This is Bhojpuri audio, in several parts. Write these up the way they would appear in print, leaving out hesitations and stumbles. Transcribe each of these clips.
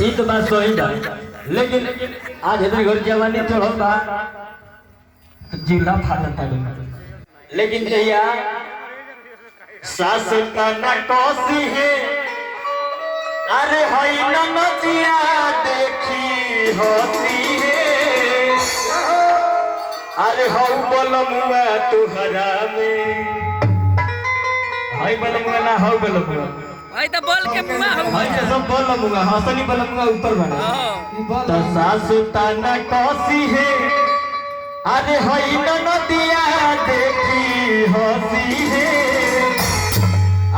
ये तो बात सही बा, लेकिन आज इधर घर जवानी चढ़ल बा जिला फाटता नहीं। लेकिन जहिया सास तना कोसी है, अरे हई नदिया देखी होती है, अरे हौ बलमुआ तुहरा में, हई बलमुआ ना हौ बलमुआ, आई तो बोल के मुआ हम हई तो सब बलमुआ, हसनी बलमुआ ऊपर बना। तो सास तना कोसी है, अरे हई नदिया देखी होती है,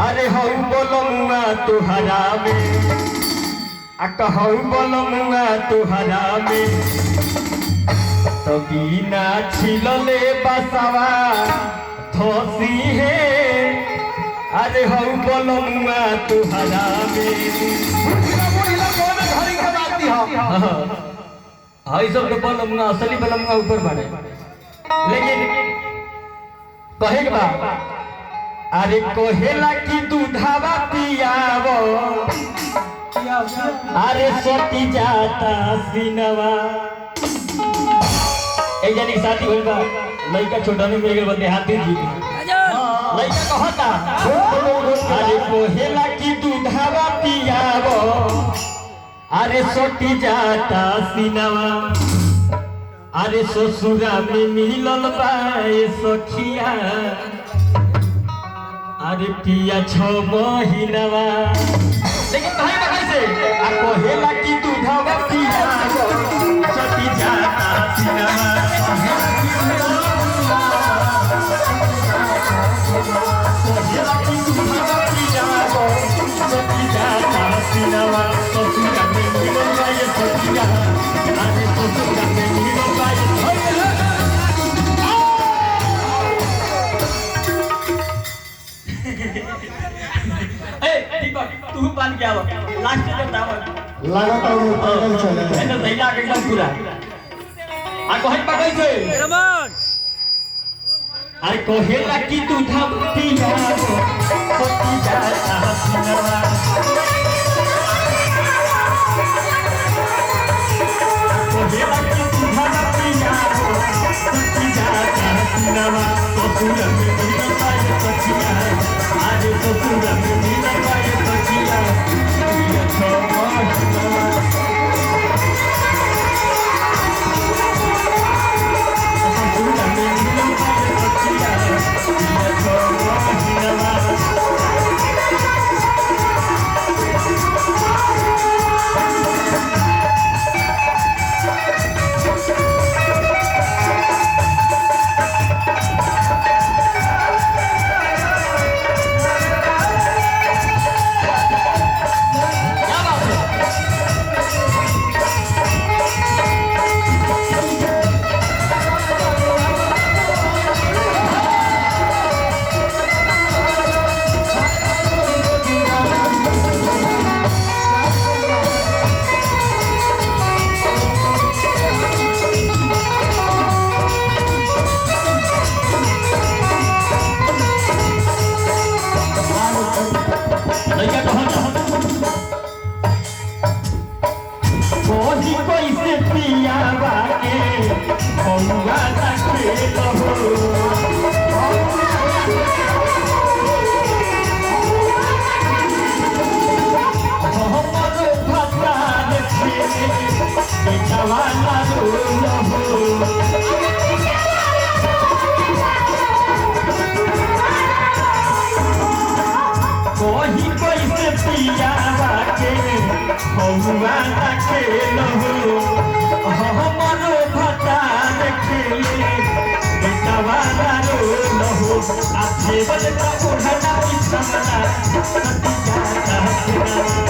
अरे हौ बलमुआ तुहरा में, हौ बलमुआ तुहरा में, तो बिना छिलले बसवा थोसी है, अरे हौ बलमुआ तुहरा में। हाँ सब तो बलमुआ असली बलमुआ ऊपर बढ़े, लेकिन कहे बा अरे कोहेला की दूधावा पियावो, अरे सोती जाता सिनवा। एक जनी शादी होई बा, लड़का छोटा में मिल गए बंदे हाथी जी लड़का कहता अरे कोहेला की दूधावा पियावो, अरे सोती जाता सिनवा, अरे ससुरा में मिलल बाए सखिया, अरे पिया 6 महीनवा। लेकिन भाई कैसे आ कोहेला की दूधावा पियावो, सोती जाता सिनवा, कोहेला की दूधावा पियावो, सोती जाता सिनवा, ससुरा में मिलल बाए सखिया, अरे ससुरा में मिलल बाए सखिया। तू पान क्या हो लास्ट में बताओ लगाता हूँ पैदल चले है ना सही लाग एकदम पूरा आ कोहन पकड़ से रमन अरे कोहेला की तू धमती है सोती जाता सिनवा, कोहेला की तू धमती है सोती जाता सिनवा, ससुर में मिलल बाए सखिया, आज ससुर में मिलल बाए सखिया, पिया 6 महीनवा। ससुर में मिलल बाए सखिया, पिया 6 महीनवा। कैसे पियावा के बउआ रखे लहो, हमरो भतार खेले जवाना लहो, कोही कैसे पियावा के बउआ रखे लहो, हमरो भतार खेले जवाना लहो, आ जेबल का ओढ़ना बिछमना सती जाता सिनवा।